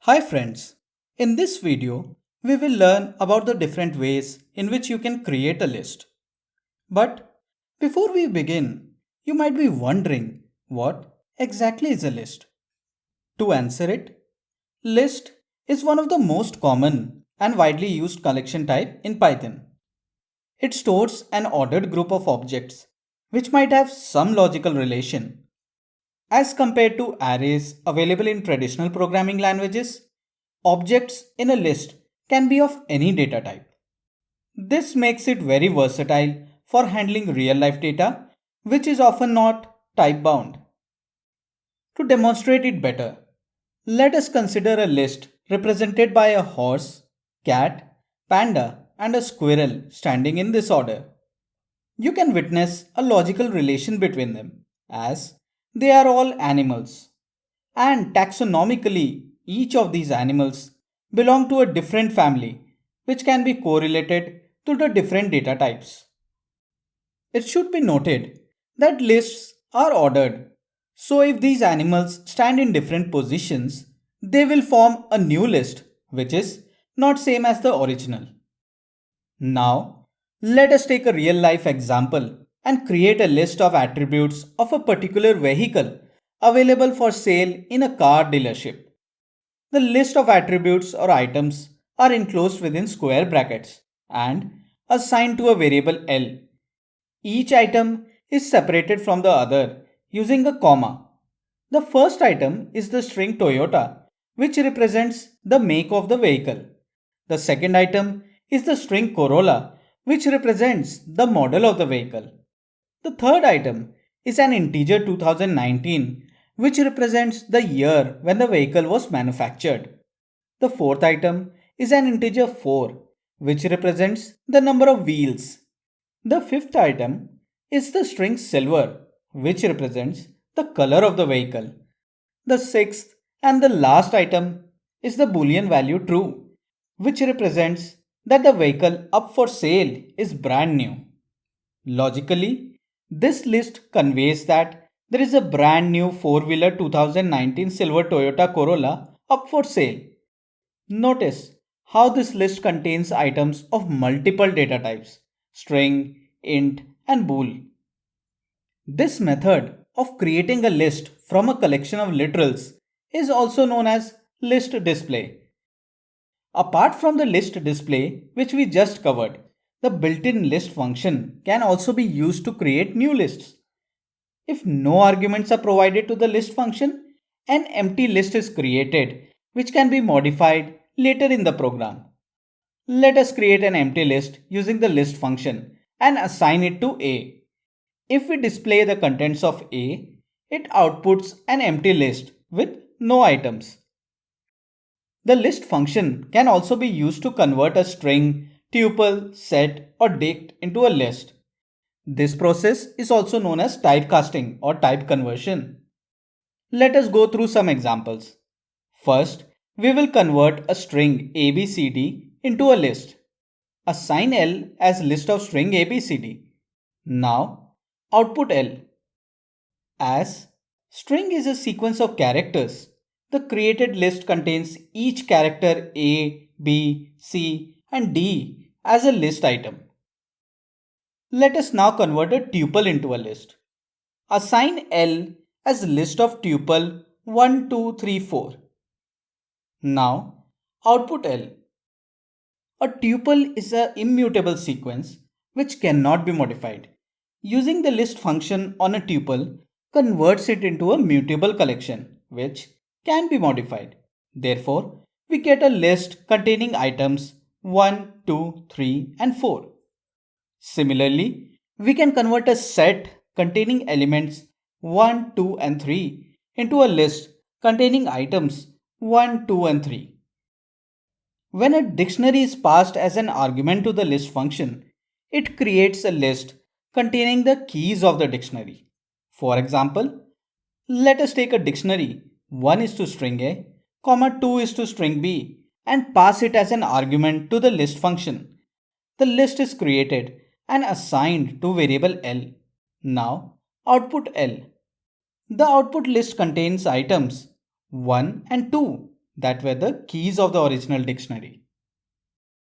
Hi friends, in this video we will learn about the different ways in which you can create a list. But before we begin, you might be wondering what exactly is a list. To answer it, list is one of the most common and widely used collection type in Python. It stores an ordered group of objects which might have some logical relation. As compared to arrays available in traditional programming languages, objects in a list can be of any data type. This makes it very versatile for handling real life data, which is often not type bound. To demonstrate it better, let us consider a list represented by a horse, cat, panda, and a squirrel standing in this order. You can witness a logical relation between them, as they are all animals. And taxonomically, each of these animals belong to a different family, which can be correlated to the different data types. It should be noted that lists are ordered, so if these animals stand in different positions, they will form a new list, which is not same as the original. Now, let us take a real life example and create a list of attributes of a particular vehicle available for sale in a car dealership. The list of attributes or items are enclosed within square brackets and assigned to a variable L. Each item is separated from the other using a comma. The first item is the string Toyota, which represents the make of the vehicle. The second item is the string Corolla, which represents the model of the vehicle. The third item is an integer 2019, which represents the year when the vehicle was manufactured. The fourth item is an integer 4, which represents the number of wheels. The fifth item is the string silver, which represents the color of the vehicle. The sixth and the last item is the boolean value true, which represents that the vehicle up for sale is brand new. Logically, this list conveys that there is a brand new four-wheeler 2019 silver Toyota Corolla up for sale. Notice how this list contains items of multiple data types: string, int, and bool. This method of creating a list from a collection of literals is also known as list display. Apart from the list display, which we just covered, the built-in list function can also be used to create new lists. If no arguments are provided to the list function, an empty list is created, which can be modified later in the program. Let us create an empty list using the list function and assign it to A. If we display the contents of A, it outputs an empty list with no items. The list function can also be used to convert a string, tuple, set, or dict into a list. This process is also known as typecasting or type conversion. Let us go through some examples. First, we will convert a string ABCD into a list. Assign L as list of string ABCD. Now, output L. As string is a sequence of characters, the created list contains each character A, B, C, and D as a list item. Let us now convert a tuple into a list. Assign L as list of tuple 1, 2, 3, 4. Now, output L. A tuple is an immutable sequence which cannot be modified. Using the list function on a tuple converts it into a mutable collection which can be modified. Therefore, we get a list containing items 1, 2, 3, and 4. Similarly, we can convert a set containing elements 1, 2, and 3 into a list containing items 1, 2, and 3. When a dictionary is passed as an argument to the list function, it creates a list containing the keys of the dictionary. For example, let us take a dictionary 1 is to string A, comma 2 is to string B, and pass it as an argument to the list function. The list is created and assigned to variable L. Now, output L. The output list contains items 1 and 2. that were the keys of the original dictionary.